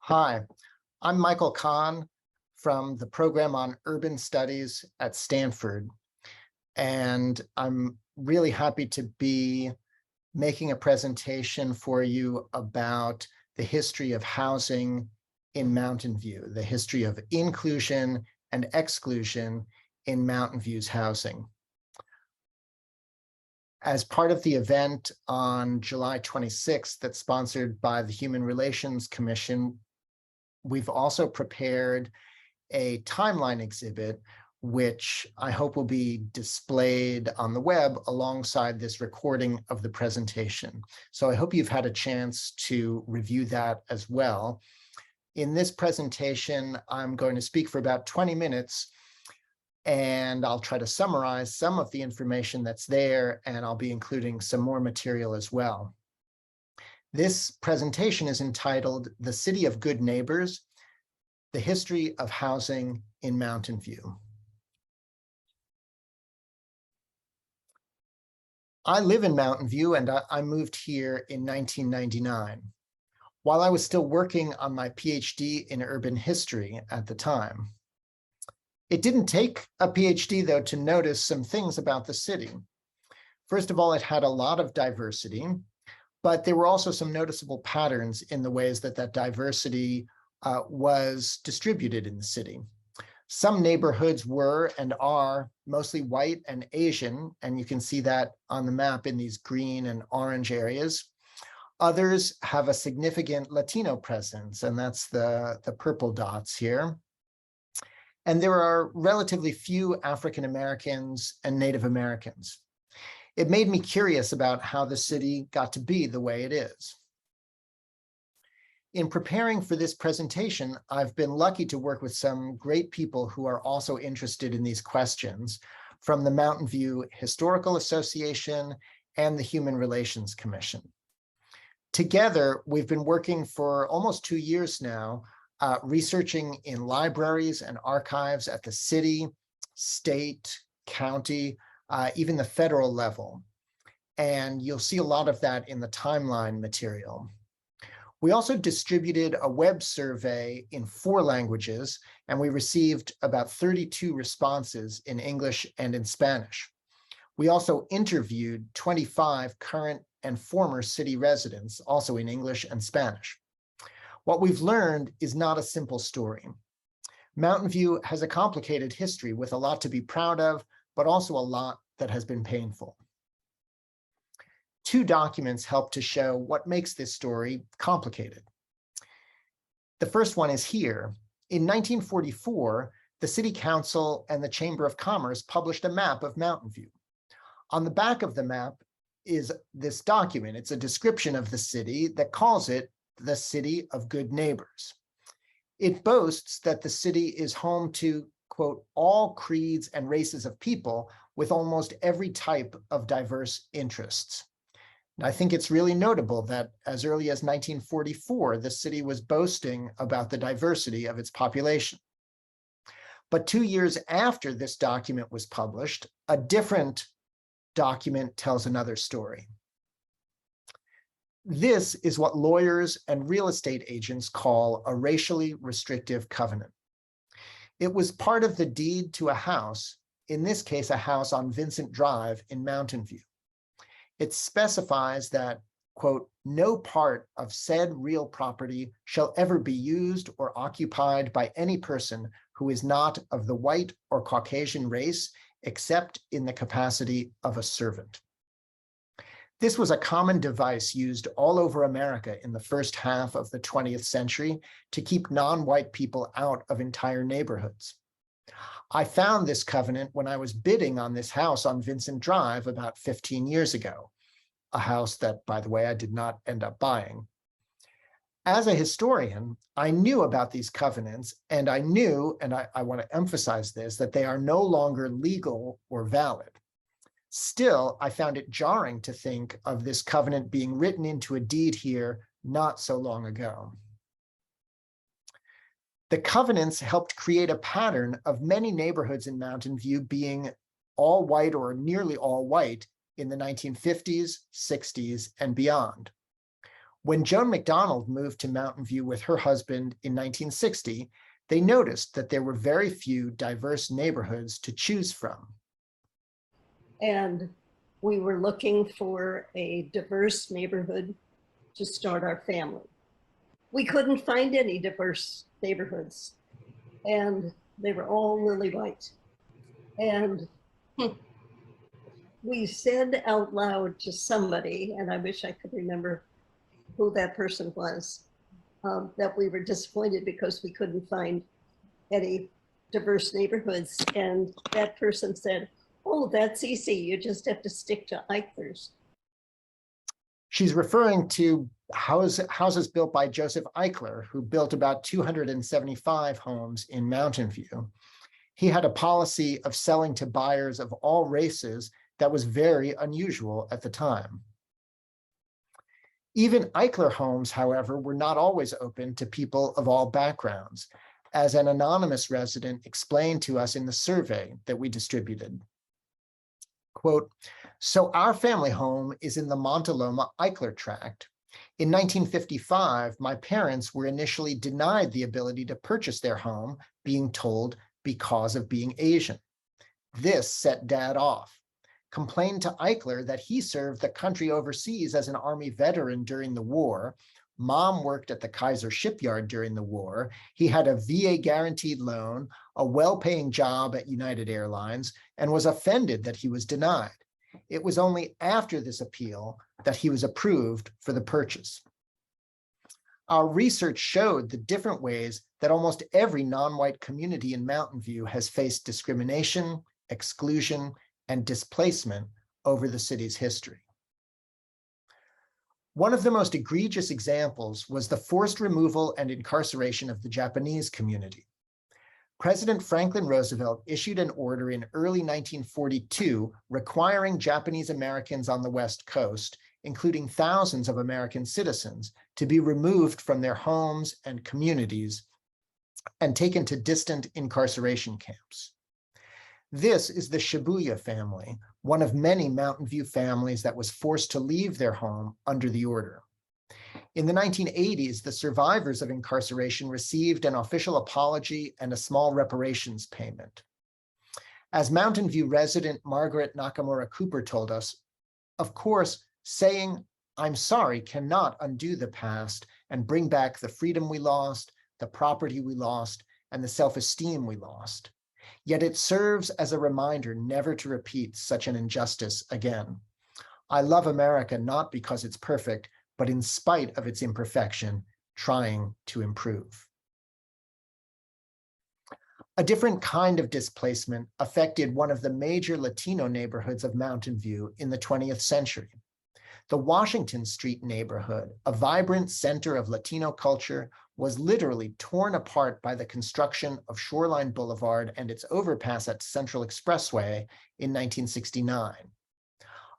Hi, I'm Michael Kahan from the program on urban studies at Stanford, and I'm really happy to be making a presentation for you about the history of housing in Mountain View, the history of inclusion and exclusion in Mountain View's housing. As part of the event on July 26th that's sponsored by the Human Relations Commission, we've also prepared a timeline exhibit, which I hope will be displayed on the web alongside this recording of the presentation. So I hope you've had a chance to review that as well. In this presentation, I'm going to speak for about 20 minutes, and I'll try to summarize some of the information that's there, and I'll be including some more material as well. This presentation is entitled "The City of Good Neighbors: The History of Housing in Mountain View." I live in Mountain View, and I moved here in 1999, while I was still working on my PhD in urban history at the time. It didn't take a PhD, though, to notice some things about the city. First of all, it had a lot of diversity, but there were also some noticeable patterns in the ways that that diversity was distributed in the city. Some neighborhoods were and are mostly white and Asian, and you can see that on the map in these green and orange areas. Others have a significant Latino presence, and that's the purple dots here. And there are relatively few African Americans and Native Americans. It made me curious about how the city got to be the way it is. In preparing for this presentation, I've been lucky to work with some great people who are also interested in these questions, from the Mountain View Historical Association and the Human Relations Commission. Together, we've been working for almost 2 years now, researching in libraries and archives at the city, state, county, even the federal level. And you'll see a lot of that in the timeline material. We also distributed a web survey in 4 languages, and we received about 32 responses in English and in Spanish. We also interviewed 25 current and former city residents, also in English and Spanish. What we've learned is not a simple story. Mountain View has a complicated history with a lot to be proud of, but also a lot that has been painful. 2 documents help to show what makes this story complicated. The first one is here. In 1944, the City Council and the Chamber of Commerce published a map of Mountain View. On the back of the map is this document. It's a description of the city that calls it the City of Good Neighbors. It boasts that the city is home to, quote, all creeds and races of people with almost every type of diverse interests. And I think it's really notable that as early as 1944, the city was boasting about the diversity of its population. But 2 years after this document was published, a different document tells another story. This is what lawyers and real estate agents call a racially restrictive covenant. It was part of the deed to a house, in this case, a house on Vincent Drive in Mountain View. It specifies that, quote, no part of said real property shall ever be used or occupied by any person who is not of the white or Caucasian race, except in the capacity of a servant. This was a common device used all over America in the first half of the 20th century to keep non-white people out of entire neighborhoods. I found this covenant when I was bidding on this house on Vincent Drive about 15 years ago, a house that, by the way, I did not end up buying. As a historian, I knew about these covenants, and I knew, and I want to emphasize this, that they are no longer legal or valid. Still, I found it jarring to think of this covenant being written into a deed here not so long ago. The covenants helped create a pattern of many neighborhoods in Mountain View being all white or nearly all white in the 1950s, 60s, and beyond. When Joan McDonald moved to Mountain View with her husband in 1960, they noticed that there were very few diverse neighborhoods to choose from. And we were looking for a diverse neighborhood to start our family. We couldn't find any diverse neighborhoods, and they were all lily white. And we said out loud to somebody, and I wish I could remember who that person was, that we were disappointed because we couldn't find any diverse neighborhoods. And that person said, "Oh, that's easy. You just have to stick to Eichler's." She's referring to houses built by Joseph Eichler, who built about 275 homes in Mountain View. He had a policy of selling to buyers of all races that was very unusual at the time. Even Eichler homes, however, were not always open to people of all backgrounds, as an anonymous resident explained to us in the survey that we distributed. Quote, "So our family home is in the Montaloma Eichler tract. In 1955, my parents were initially denied the ability to purchase their home, being told because of being Asian. This set Dad off. Complained to Eichler that he served the country overseas as an Army veteran during the war. Mom worked at the Kaiser shipyard during the war. He had a VA guaranteed loan, a well-paying job at United Airlines, and was offended that he was denied. It was only after this appeal that he was approved for the purchase." Our research showed the different ways that almost every non-white community in Mountain View has faced discrimination, exclusion, and displacement over the city's history. One of the most egregious examples was the forced removal and incarceration of the Japanese community. President Franklin Roosevelt issued an order in early 1942 requiring Japanese Americans on the West Coast, including thousands of American citizens, to be removed from their homes and communities and taken to distant incarceration camps. This is the Shibuya family, one of many Mountain View families that was forced to leave their home under the order. In the 1980s, the survivors of incarceration received an official apology and a small reparations payment. As Mountain View resident Margaret Nakamura Cooper told us, of course, saying, "I'm sorry" cannot undo the past and bring back the freedom we lost, the property we lost, and the self-esteem we lost. Yet it serves as a reminder never to repeat such an injustice again. I love America not because it's perfect, but in spite of its imperfection, trying to improve. A different kind of displacement affected one of the major Latino neighborhoods of Mountain View in the 20th century. The Washington Street neighborhood, a vibrant center of Latino culture, was literally torn apart by the construction of Shoreline Boulevard and its overpass at Central Expressway in 1969.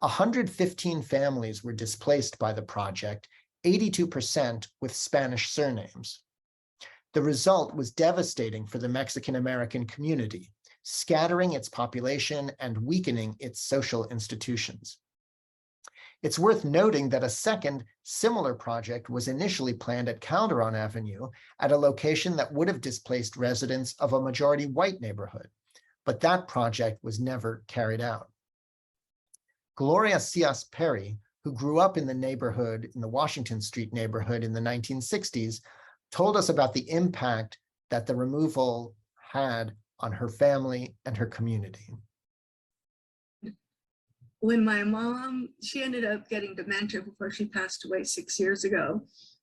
115 families were displaced by the project, 82% with Spanish surnames. The result was devastating for the Mexican-American community, scattering its population and weakening its social institutions. It's worth noting that a second similar project was initially planned at Calderon Avenue at a location that would have displaced residents of a majority white neighborhood, but that project was never carried out. Gloria Cias Perry, who grew up in the neighborhood, in the Washington Street neighborhood in the 1960s, told us about the impact that the removal had on her family and her community. When my mom, she ended up getting dementia before she passed away 6 years ago.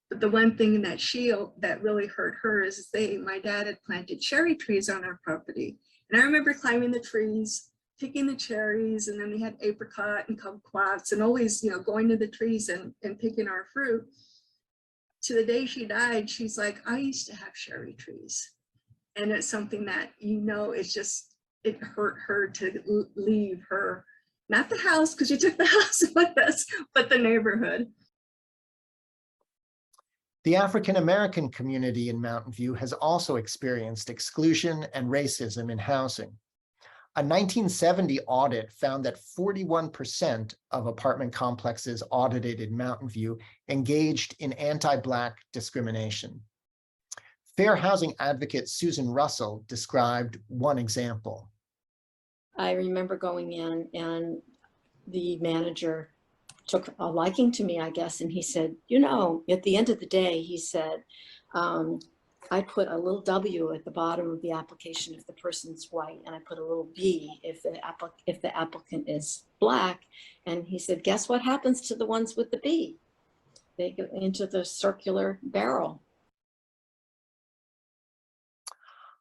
But the one thing that really hurt her is my dad had planted cherry trees on our property. And I remember climbing the trees, picking the cherries, and then we had apricot and kumquats, and always, going to the trees and picking our fruit. To the day she died, she's like, "I used to have cherry trees." And it's something that, it hurt her to leave her, not the house, because she took the house with us, but the neighborhood. The African-American community in Mountain View has also experienced exclusion and racism in housing. A 1970 audit found that 41% of apartment complexes audited in Mountain View engaged in anti-Black discrimination. Fair housing advocate Susan Russell described one example. I remember going in and the manager took a liking to me, I guess, and he said, you know, at the end of the day, he said, I put a little W at the bottom of the application if the person's white, and I put a little B if the applicant is Black. And he said, guess what happens to the ones with the B? They go into the circular barrel.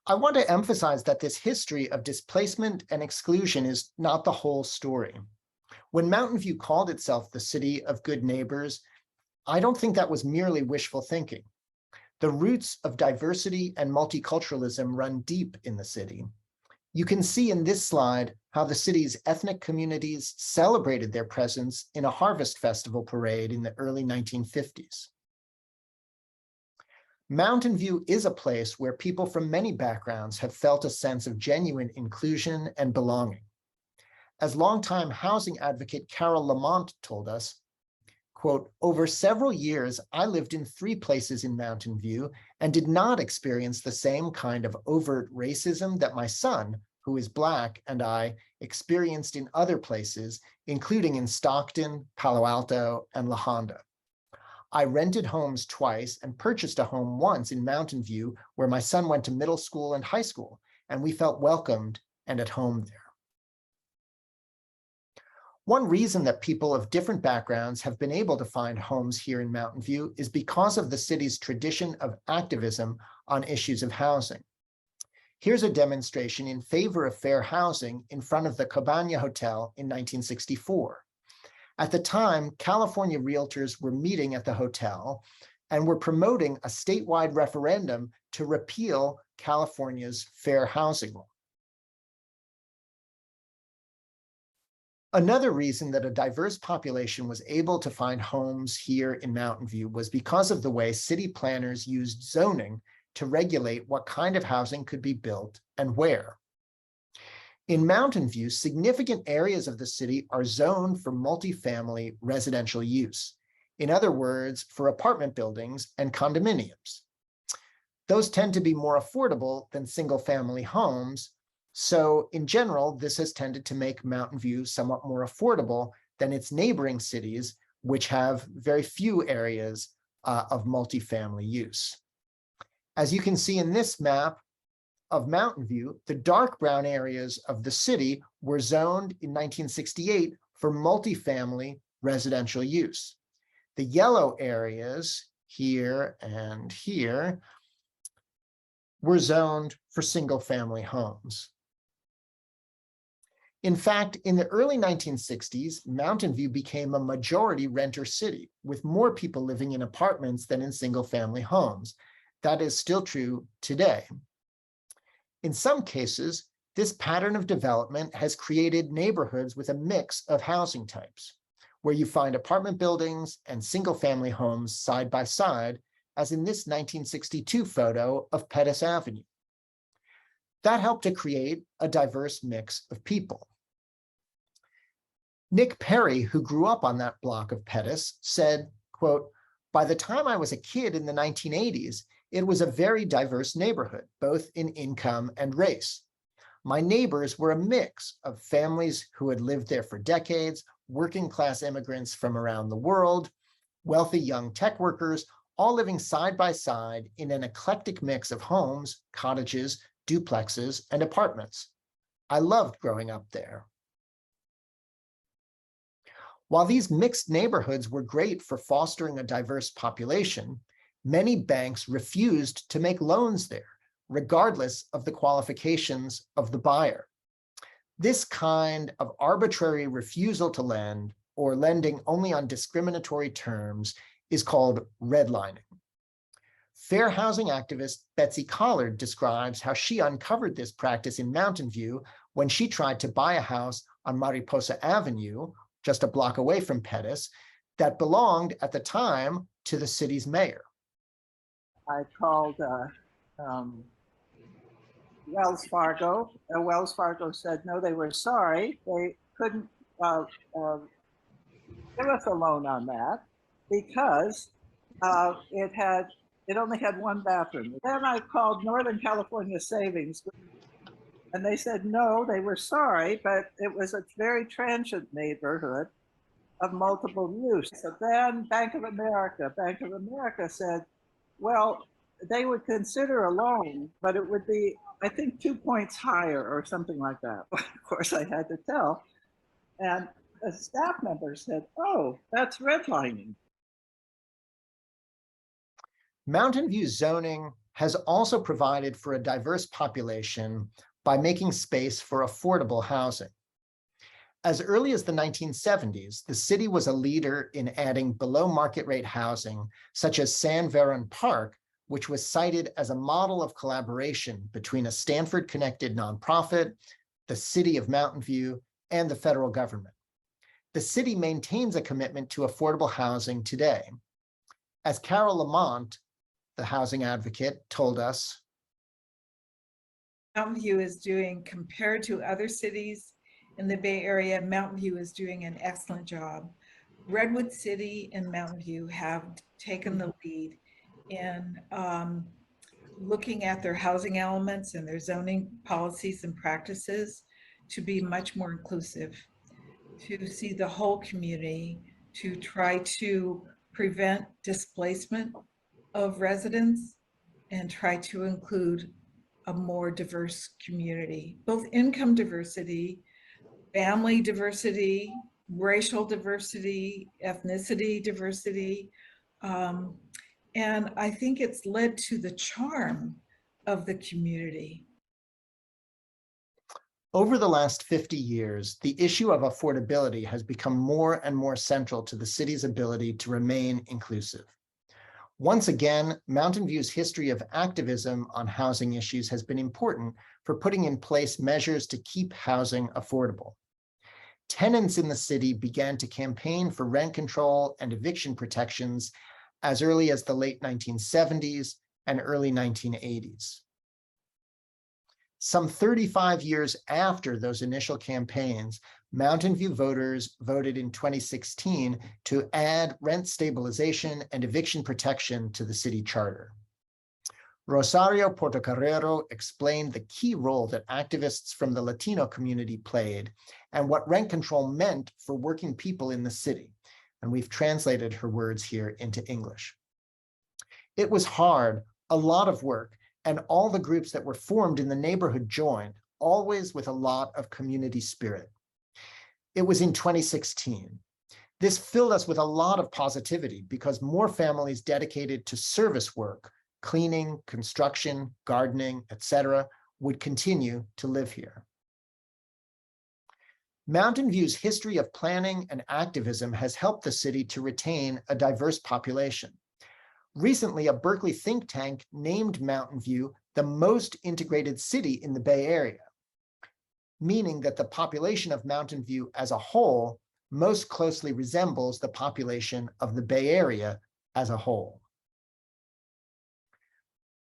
I want to emphasize that this history of displacement and exclusion is not the whole story. When Mountain View called itself the city of good neighbors, I don't think that was merely wishful thinking. The roots of diversity and multiculturalism run deep in the city. You can see in this slide how the city's ethnic communities celebrated their presence in a harvest festival parade in the early 1950s. Mountain View is a place where people from many backgrounds have felt a sense of genuine inclusion and belonging. As longtime housing advocate Carol Lamont told us, quote, over several years, I lived in 3 places in Mountain View and did not experience the same kind of overt racism that my son, who is Black, and I experienced in other places, including in Stockton, Palo Alto, and La Honda. I rented homes twice and purchased a home once in Mountain View where my son went to middle school and high school, and we felt welcomed and at home there. One reason that people of different backgrounds have been able to find homes here in Mountain View is because of the city's tradition of activism on issues of housing. Here's a demonstration in favor of fair housing in front of the Cabana Hotel in 1964. At the time, California realtors were meeting at the hotel and were promoting a statewide referendum to repeal California's fair housing law. Another reason that a diverse population was able to find homes here in Mountain View was because of the way city planners used zoning to regulate what kind of housing could be built and where. In Mountain View, significant areas of the city are zoned for multifamily residential use. In other words, for apartment buildings and condominiums. Those tend to be more affordable than single-family homes. So in general, this has tended to make Mountain View somewhat more affordable than its neighboring cities, which have very few areas of multifamily use. As you can see in this map of Mountain View, the dark brown areas of the city were zoned in 1968 for multifamily residential use. The yellow areas here and here were zoned for single-family homes. In fact, in the early 1960s, Mountain View became a majority renter city, with more people living in apartments than in single-family homes. That is still true today. In some cases, this pattern of development has created neighborhoods with a mix of housing types, where you find apartment buildings and single-family homes side by side, as in this 1962 photo of Pettis Avenue. That helped to create a diverse mix of people. Nick Perry, who grew up on that block of Pettis, said, quote, by the time I was a kid in the 1980s, it was a very diverse neighborhood, both in income and race. My neighbors were a mix of families who had lived there for decades, working class immigrants from around the world, wealthy young tech workers, all living side by side in an eclectic mix of homes, cottages, duplexes, and apartments. I loved growing up there. While these mixed neighborhoods were great for fostering a diverse population, many banks refused to make loans there, regardless of the qualifications of the buyer. This kind of arbitrary refusal to lend, or lending only on discriminatory terms, is called redlining. Fair housing activist Betsy Collard describes how she uncovered this practice in Mountain View when she tried to buy a house on Mariposa Avenue, just a block away from Pettis, that belonged at the time to the city's mayor. I called Wells Fargo. Wells Fargo said, no, they were sorry. They couldn't give us a loan on that because it only had one bathroom. Then I called Northern California Savings, and they said, no, they were sorry, but it was a very transient neighborhood of multiple use. So then Bank of America said, well, they would consider a loan, but it would be, I think, 2 points higher or something like that. Of course, I had to tell. And a staff member said, oh, that's redlining. Mountain View zoning has also provided for a diverse population by making space for affordable housing. As early as the 1970s, the city was a leader in adding below market rate housing, such as San Veron Park, which was cited as a model of collaboration between a Stanford-connected nonprofit, the city of Mountain View, and the federal government. The city maintains a commitment to affordable housing today. As Carol Lamont, the housing advocate, told us, Mountain View is doing, compared to other cities in the Bay Area, Mountain View is doing an excellent job. Redwood City and Mountain View have taken the lead in looking at their housing elements and their zoning policies and practices to be much more inclusive, to see the whole community, to try to prevent displacement of residents and try to include a more diverse community, both income diversity, family diversity, racial diversity, ethnicity diversity. And I think it's led to the charm of the community. over the last 50 years, the issue of affordability has become more and more central to the city's ability to remain inclusive. Once again, Mountain View's history of activism on housing issues has been important for putting in place measures to keep housing affordable. Tenants in the city began to campaign for rent control and eviction protections as early as the late 1970s and early 1980s. Some 35 years after those initial campaigns, Mountain View voters voted in 2016 to add rent stabilization and eviction protection to the city charter. Rosario Portocarrero explained the key role that activists from the Latino community played and what rent control meant for working people in the city. And we've translated her words here into English. It was hard, a lot of work, and all the groups that were formed in the neighborhood joined, always with a lot of community spirit. It was in 2016. This filled us with a lot of positivity because more families dedicated to service work, cleaning, construction, gardening, etc., would continue to live here. Mountain View's history of planning and activism has helped the city to retain a diverse population. Recently, a Berkeley think tank named Mountain View the most integrated city in the Bay Area, meaning that the population of Mountain View as a whole most closely resembles the population of the Bay Area as a whole.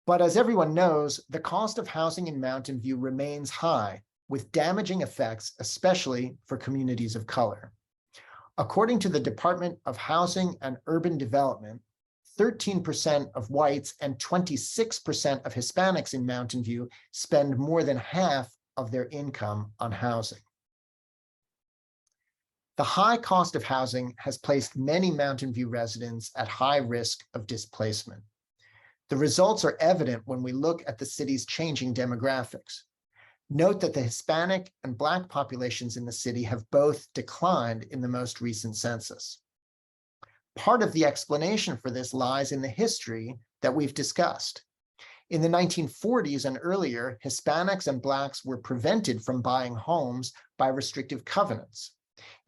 But as everyone knows, the cost of housing in Mountain View remains high, with damaging effects, especially for communities of color. According to the Department of Housing and Urban Development, 13% of whites and 26% of Hispanics in Mountain View spend more than half of their income on housing. The high cost of housing has placed many Mountain View residents at high risk of displacement. The results are evident when we look at the city's changing demographics. Note that the Hispanic and Black populations in the city have both declined in the most recent census. Part of the explanation for this lies in the history that we've discussed. In the 1940s and earlier, Hispanics and Blacks were prevented from buying homes by restrictive covenants.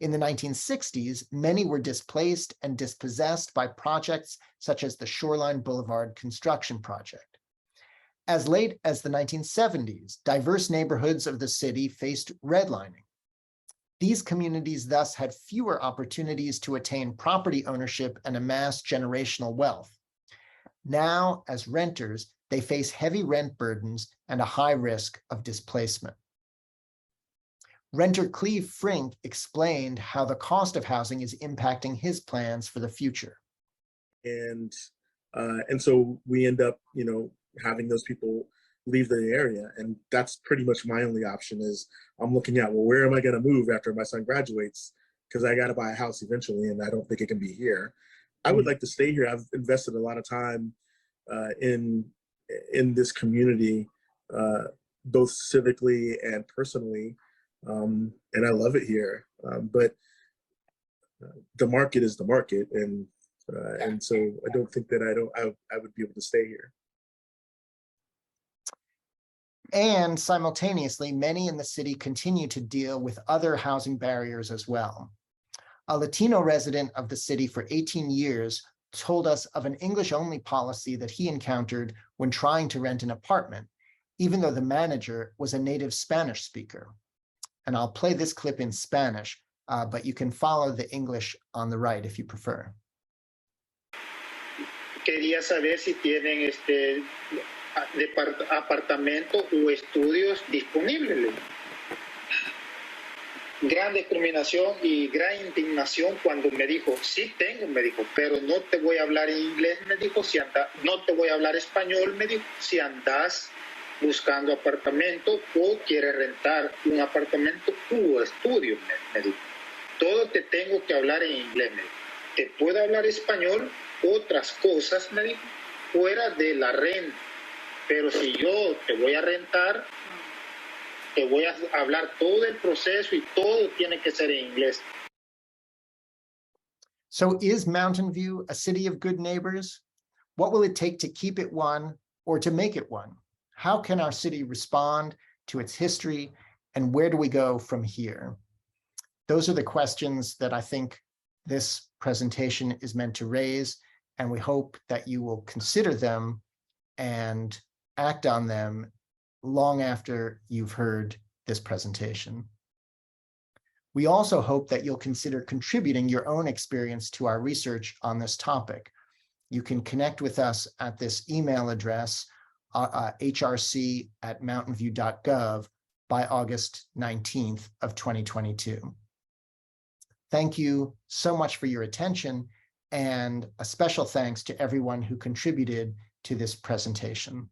In the 1960s, many were displaced and dispossessed by projects such as the Shoreline Boulevard construction project. As late as the 1970s, diverse neighborhoods of the city faced redlining. These communities thus had fewer opportunities to attain property ownership and amass generational wealth. Now, as renters, they face heavy rent burdens and a high risk of displacement. Renter Cleve Frink explained how the cost of housing is impacting his plans for the future. And so we end up, having those people leave the area, and that's pretty much my only option. Is I'm looking at, well, where am I going to move after my son graduates? Because I got to buy a house eventually, and I don't think it can be here. I would like to stay here. I've invested a lot of time in this community, both civically and personally, and I love it here. But the market is the market, and so I don't think that I would be able to stay here. And simultaneously, many in the city continue to deal with other housing barriers as well. A Latino resident of the city for 18 years told us of an English-only policy that he encountered when trying to rent an apartment, even though the manager was a native Spanish speaker. And I'll play this clip in Spanish, but you can follow the English on the right if you prefer. Quería saber si tienen apartamentos o estudios disponibles. Gran discriminación y gran indignación cuando me dijo, sí tengo, me dijo, pero no te voy a hablar en inglés, me dijo, no te voy a hablar español, me dijo, si andas buscando apartamento o quieres rentar un apartamento u estudio, me dijo. Todo te tengo que hablar en inglés, me dijo. Te puedo hablar español, otras cosas, me dijo, fuera de la renta. Pero si yo te voy a rentar, te voy a hablar todo el proceso y todo tiene que ser en inglés. So is Mountain View a city of good neighbors? What will it take to keep it one or to make it one? How can our city respond to its history, and where do we go from here? Those are the questions that I think this presentation is meant to raise, and we hope that you will consider them and act on them long after you've heard this presentation. We also hope that you'll consider contributing your own experience to our research on this topic. You can connect with us at this email address, hrc@mountainview.gov, by August 19th of 2022. Thank you so much for your attention, and a special thanks to everyone who contributed to this presentation.